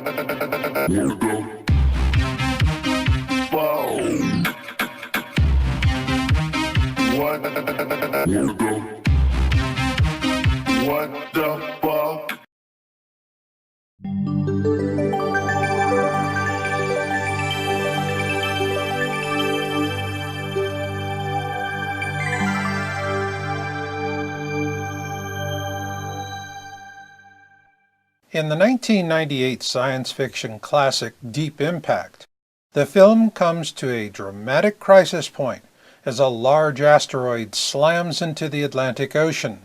Wanna go? Wow. What? Wanna go? What the fuck? In the 1998 science fiction classic Deep Impact, the film comes to a dramatic crisis point as a large asteroid slams into the Atlantic Ocean.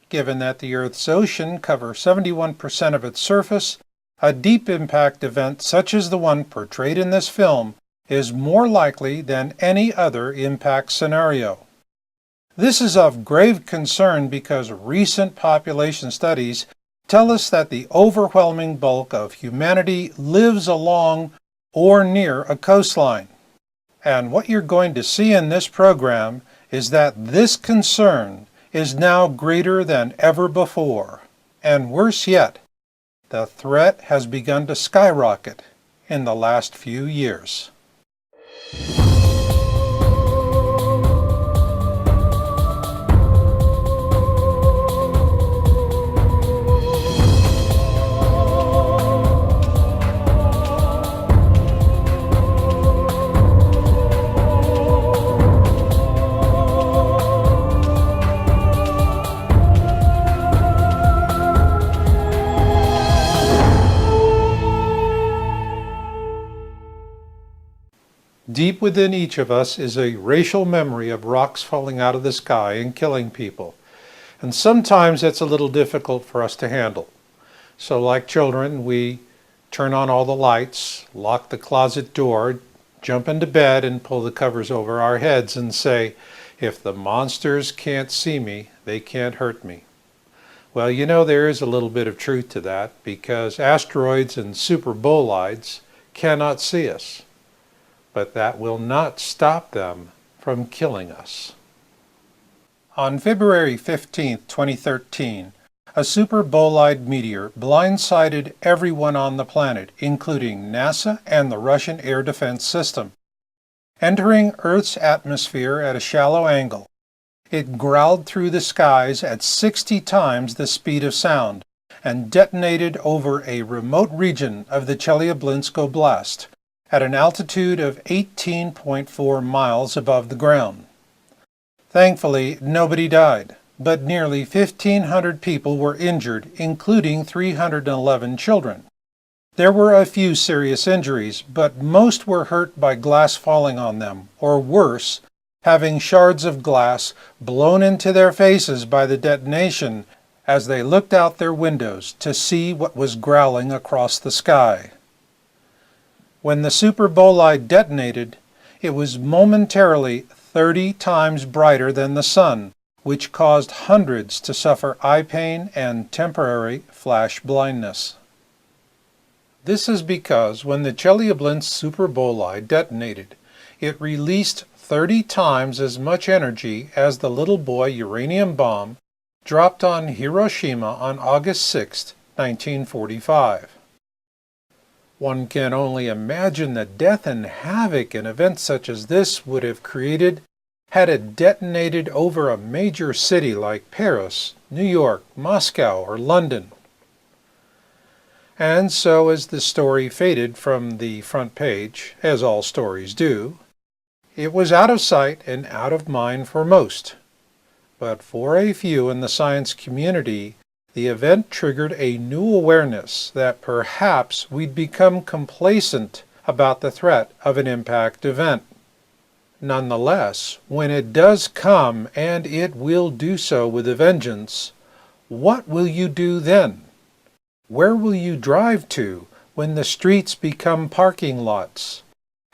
Given that the Earth's ocean covers 71% of its surface, a deep impact event such as the one portrayed in this film is more likely than any other impact scenario. This is of grave concern because recent population studies tell us that the overwhelming bulk of humanity lives along or near a coastline. And what you're going to see in this program is that this concern is now greater than ever before. And worse yet, the threat has begun to skyrocket in the last few years. Deep within each of us is a racial memory of rocks falling out of the sky and killing people. And sometimes it's a little difficult for us to handle. So like children, we turn on all the lights, lock the closet door, jump into bed and pull the covers over our heads and say, if the monsters can't see me, they can't hurt me. Well, you know, there is a little bit of truth to that because asteroids and superbolides cannot see us. But that will not stop them from killing us. On February 15, 2013, a superbolide meteor blindsided everyone on the planet, including NASA and the Russian Air Defense System. Entering Earth's atmosphere at a shallow angle, it growled through the skies at 60 times the speed of sound and detonated over a remote region of the Chelyabinsk Oblast, at an altitude of 18.4 miles above the ground. Thankfully, nobody died, but nearly 1,500 people were injured, including 311 children. There were a few serious injuries, but most were hurt by glass falling on them, or worse, having shards of glass blown into their faces by the detonation as they looked out their windows to see what was growling across the sky. When the superbolide detonated, it was momentarily 30 times brighter than the sun, which caused hundreds to suffer eye pain and temporary flash blindness. This is because when the Chelyabinsk superbolide detonated, it released 30 times as much energy as the little boy uranium bomb dropped on Hiroshima on August 6, 1945. One can only imagine the death and havoc an event such as this would have created had it detonated over a major city like Paris, New York, Moscow, or London. And so as the story faded from the front page, as all stories do, it was out of sight and out of mind for most. But for a few in the science community, the event triggered a new awareness that perhaps we'd become complacent about the threat of an impact event. Nonetheless, when it does come, and it will do so with a vengeance, what will you do then? Where will you drive to when the streets become parking lots?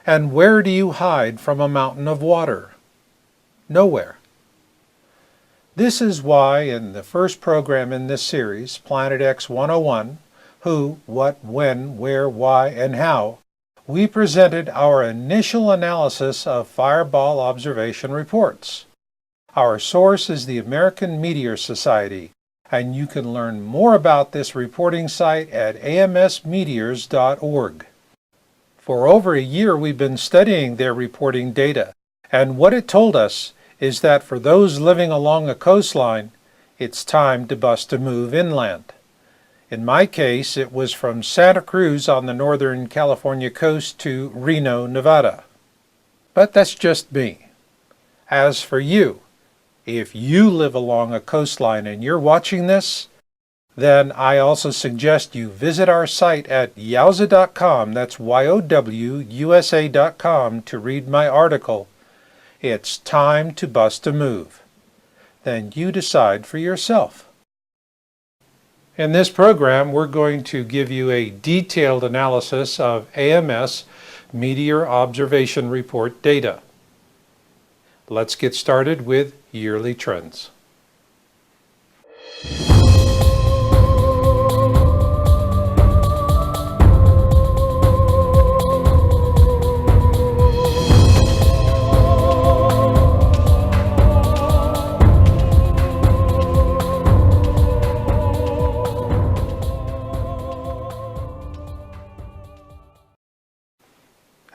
And where do you hide from a mountain of water? Nowhere. This is why in the first program in this series, Planet X 101, Who, What, When, Where, Why, and How, we presented our initial analysis of fireball observation reports. Our source is the American Meteor Society, and you can learn more about this reporting site at amsmeteors.org. For over a year we've been studying their reporting data, and what it told us is that for those living along a coastline, it's time to bust a move inland. In my case, it was from Santa Cruz on the northern California coast to Reno, Nevada. But that's just me. As for you, if you live along a coastline and you're watching this, then I also suggest you visit our site at yowza.com, that's YOWUSA.com, to read my article, It's Time to Bust a Move. Then you decide for yourself. In this program, we're going to give you a detailed analysis of AMS Meteor Observation Report data. Let's get started with yearly trends.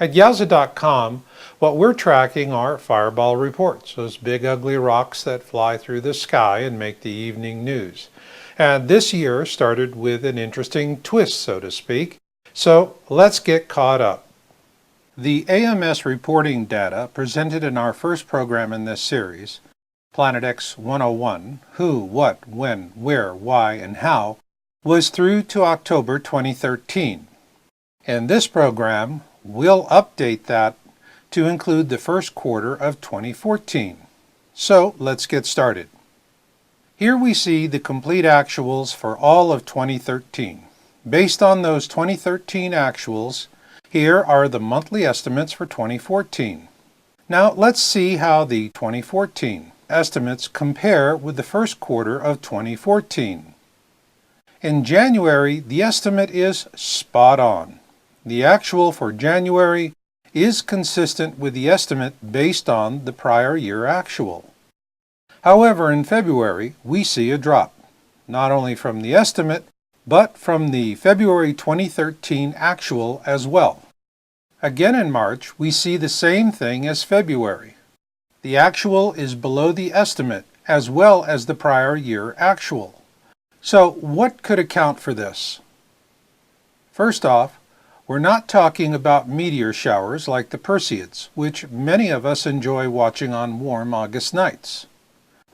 At yowza.com, what we're tracking are fireball reports, those big ugly rocks that fly through the sky and make the evening news. And this year started with an interesting twist, so to speak. So let's get caught up. The AMS reporting data presented in our first program in this series, Planet X 101, Who, What, When, Where, Why, and How, was through to October 2013. In this program, we'll update that to include the first quarter of 2014. So let's get started. Here we see the complete actuals for all of 2013. Based on those 2013 actuals, here are the monthly estimates for 2014. Now let's see how the 2014 estimates compare with the first quarter of 2014. In January, the estimate is spot on. The actual for January is consistent with the estimate based on the prior year actual. However, in February, we see a drop, not only from the estimate, but from the February 2013 actual as well. Again in March, we see the same thing as February. The actual is below the estimate as well as the prior year actual. So what could account for this? First off, we're not talking about meteor showers like the Perseids, which many of us enjoy watching on warm August nights.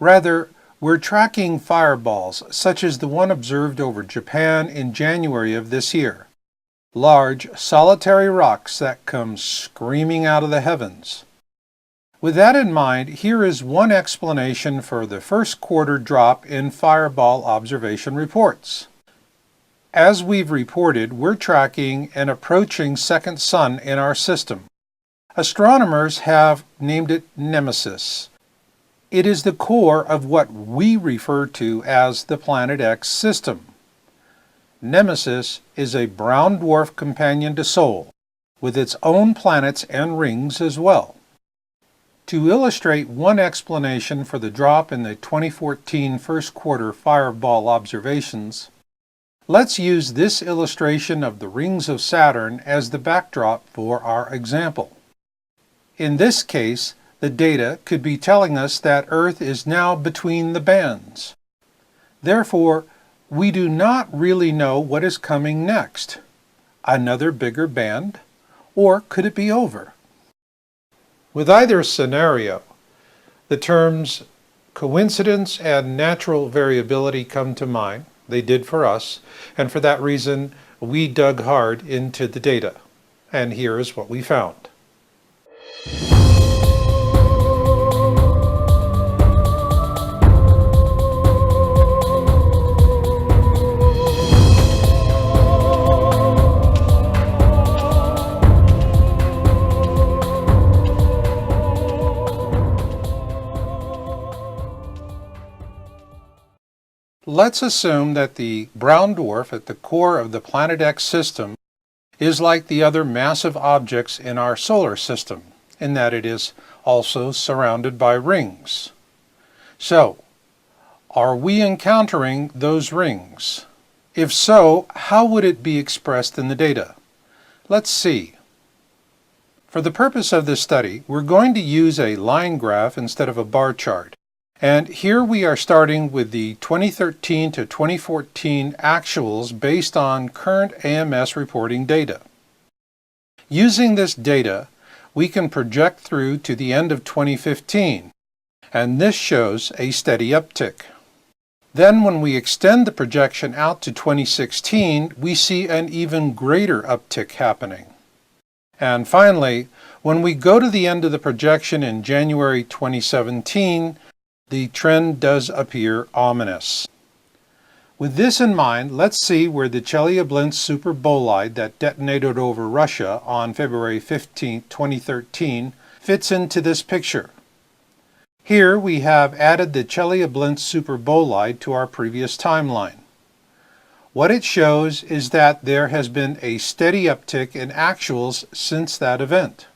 Rather, we're tracking fireballs such as the one observed over Japan in January of this year. Large, solitary rocks that come screaming out of the heavens. With that in mind, here is one explanation for the first quarter drop in fireball observation reports. As we've reported, we're tracking an approaching second sun in our system. Astronomers have named it Nemesis. It is the core of what we refer to as the Planet X system. Nemesis is a brown dwarf companion to Sol, with its own planets and rings as well. To illustrate one explanation for the drop in the 2014 first quarter fireball observations, let's use this illustration of the rings of Saturn as the backdrop for our example. In this case, the data could be telling us that Earth is now between the bands. Therefore, we do not really know what is coming next. Another bigger band? Or could it be over? With either scenario, the terms coincidence and natural variability come to mind. They did for us, and for that reason, we dug hard into the data. And here is what we found. Let's assume that the brown dwarf at the core of the Planet X system is like the other massive objects in our solar system, in that it is also surrounded by rings. So, Are we encountering those rings? If so, how would it be expressed in the data? Let's see. For the purpose of this study, we're going to use a line graph instead of a bar chart. And here we are starting with the 2013 to 2014 actuals based on current AMS reporting data. Using this data, we can project through to the end of 2015, and this shows a steady uptick. Then when we extend the projection out to 2016, we see an even greater uptick happening. And finally, when we go to the end of the projection in January 2017, the trend does appear ominous. With this in mind, let's see where the Chelyabinsk super bolide that detonated over Russia on February 15, 2013 fits into this picture. Here we have added the Chelyabinsk super bolide to our previous timeline. What it shows is that there has been a steady uptick in actuals since that event.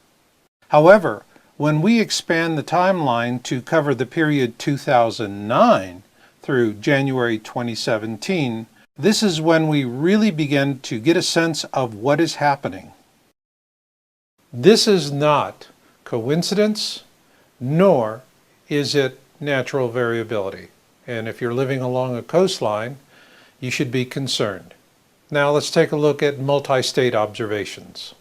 However, when we expand the timeline to cover the period 2009 through January 2017, this is when we really begin to get a sense of what is happening. This is not coincidence, nor is it natural variability. And if you're living along a coastline, you should be concerned. Now let's take a look at multi-state observations.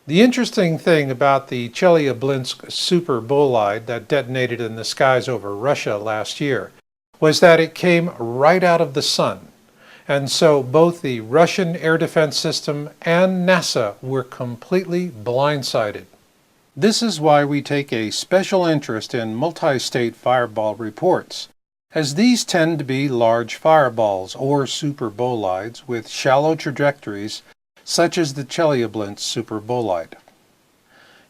The interesting thing about the Chelyabinsk super bolide that detonated in the skies over Russia last year was that it came right out of the sun. And so both the Russian air defense system and NASA were completely blindsided. This is why we take a special interest in multi-state fireball reports, as these tend to be large fireballs or super bolides with shallow trajectories such as the Chelyabinsk super bolide.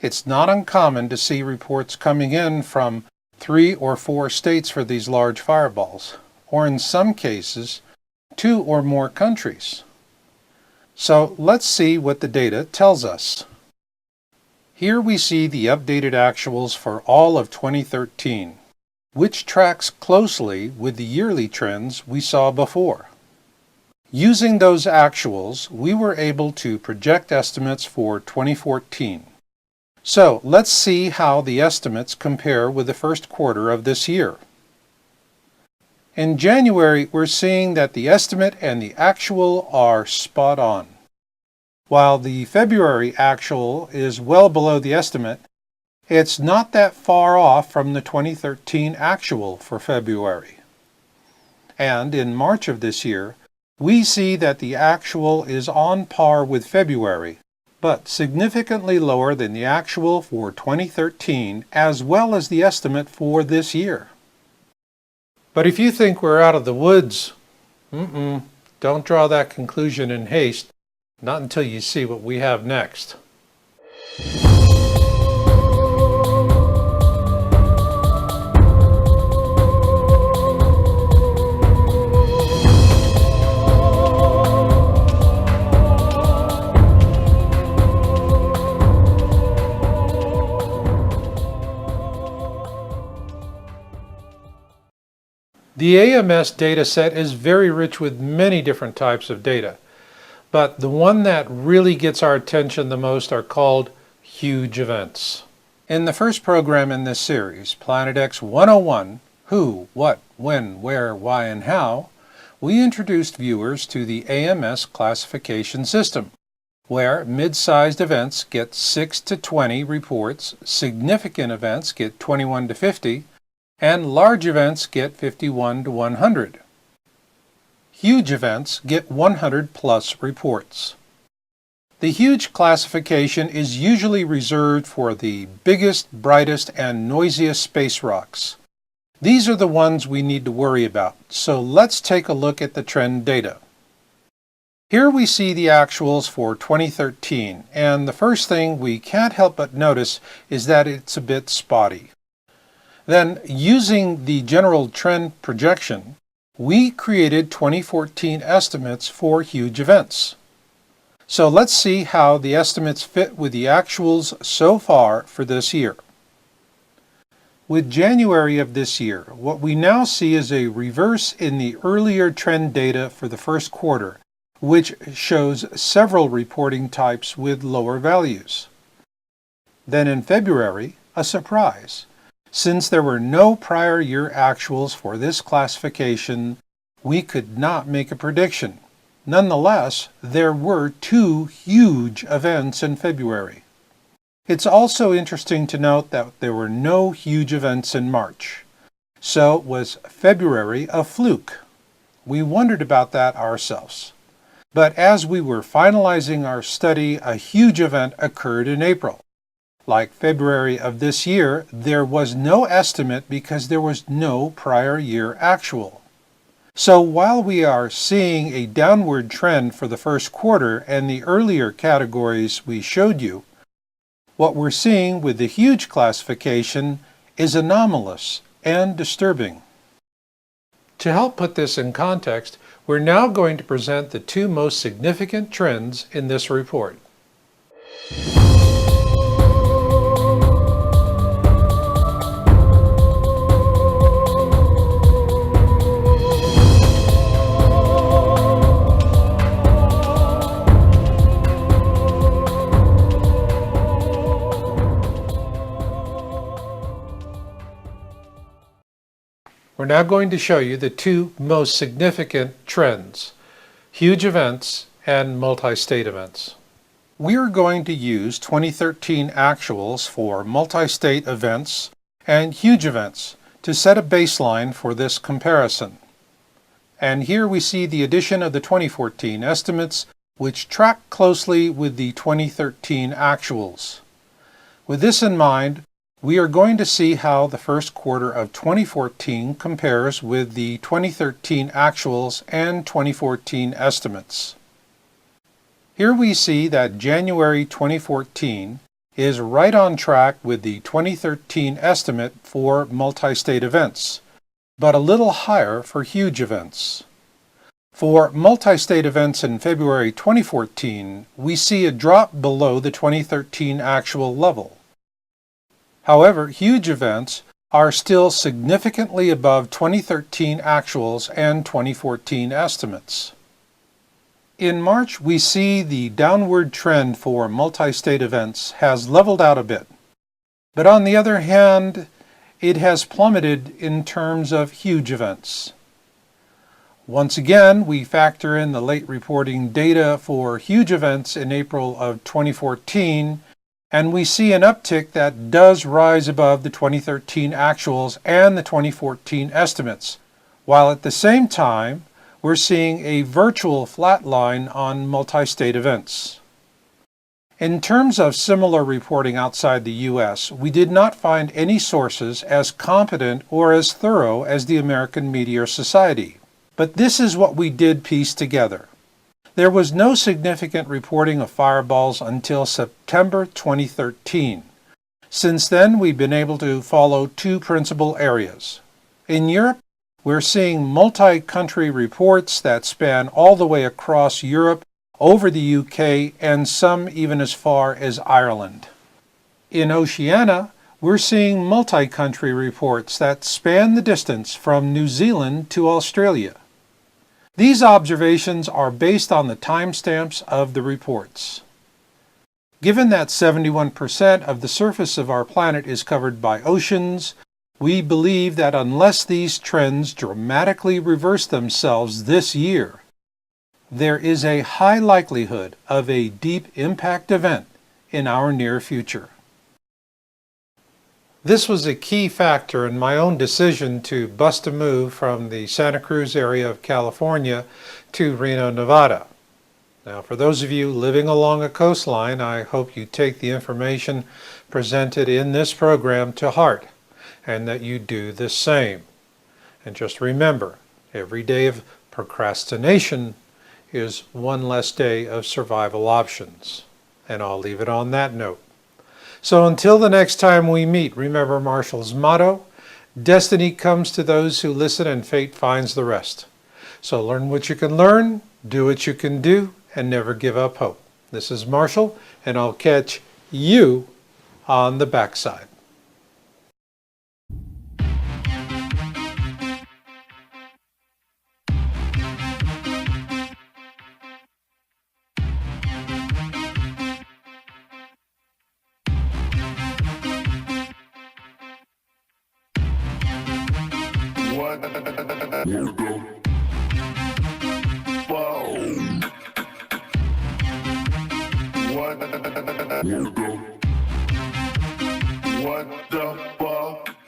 It's not uncommon to see reports coming in from 3 or 4 states for these large fireballs, or in some cases, 2 or more countries. So let's see what the data tells us. Here we see the updated actuals for all of 2013, which tracks closely with the yearly trends we saw before. Using those actuals, we were able to project estimates for 2014. So let's see how the estimates compare with the first quarter of this year. In January, we're seeing that the estimate and the actual are spot on. While the February actual is well below the estimate, it's not that far off from the 2013 actual for February. And in March of this year, we see that the actual is on par with February, but significantly lower than the actual for 2013 as well as the estimate for this year. But if you think we're out of the woods, don't draw that conclusion in haste, not until you see what we have next. The AMS data set is very rich with many different types of data, but the one that really gets our attention the most are called huge events. In the first program in this series, Planet X 101, Who, What, When, Where, Why, and How, we introduced viewers to the AMS classification system, where mid-sized events get 6 to 20 reports, significant events get 21 to 50, and large events get 51 to 100. Huge events get 100 plus reports. The huge classification is usually reserved for the biggest, brightest, and noisiest space rocks. These are the ones we need to worry about, so let's take a look at the trend data. Here we see the actuals for 2013, and the first thing we can't help but notice is that it's a bit spotty. Then, using the general trend projection, we created 2014 estimates for huge events. So let's see how the estimates fit with the actuals so far for this year. With January of this year, what we now see is a reverse in the earlier trend data for the first quarter, which shows several reporting types with lower values. Then in February, a surprise. Since there were no prior year actuals for this classification, we could not make a prediction. Nonetheless, there were 2 huge events in February. It's also interesting to note that there were no huge events in March. So was February a fluke? We wondered about that ourselves. But as we were finalizing our study, a huge event occurred in April. Like February of this year, there was no estimate because there was no prior year actual. So while we are seeing a downward trend for the first quarter and the earlier categories we showed you, what we're seeing with the huge classification is anomalous and disturbing. To help put this in context, we're now going to present the 2 most significant trends in this report. We're now going to show you the 2 most significant trends, huge events and multi-state events. We are going to use 2013 actuals for multi-state events and huge events to set a baseline for this comparison. And here we see the addition of the 2014 estimates, which track closely with the 2013 actuals. With this in mind, we are going to see how the first quarter of 2014 compares with the 2013 actuals and 2014 estimates. Here we see that January 2014 is right on track with the 2013 estimate for multi-state events, but a little higher for huge events. For multi-state events in February 2014, we see a drop below the 2013 actual level. However, huge events are still significantly above 2013 actuals and 2014 estimates. In March, we see the downward trend for multi-state events has leveled out a bit. But on the other hand, it has plummeted in terms of huge events. Once again, we factor in the late reporting data for huge events in April of 2014, and we see an uptick that does rise above the 2013 actuals and the 2014 estimates, while at the same time, we're seeing a virtual flat line on multi-state events. In terms of similar reporting outside the U.S., we did not find any sources as competent or as thorough as the American Meteor Society. But this is what we did piece together. There was no significant reporting of fireballs until September 2013. Since then, we've been able to follow 2 principal areas. In Europe, we're seeing multi-country reports that span all the way across Europe, over the UK, and some even as far as Ireland. In Oceania, we're seeing multi-country reports that span the distance from New Zealand to Australia. These observations are based on the timestamps of the reports. Given that 71% of the surface of our planet is covered by oceans, we believe that unless these trends dramatically reverse themselves this year, there is a high likelihood of a deep impact event in our near future. This was a key factor in my own decision to bust a move from the Santa Cruz area of California to Reno, Nevada. Now, for those of you living along a coastline, I hope you take the information presented in this program to heart, and that you do the same. And just remember, every day of procrastination is one less day of survival options. And I'll leave it on that note. So until the next time we meet, remember Marshall's motto, destiny comes to those who listen and fate finds the rest. So learn what you can learn, do what you can do, and never give up hope. This is Marshall, and I'll catch you on the backside. What? Weirdo. Wow. What? Weirdo. What the fuck?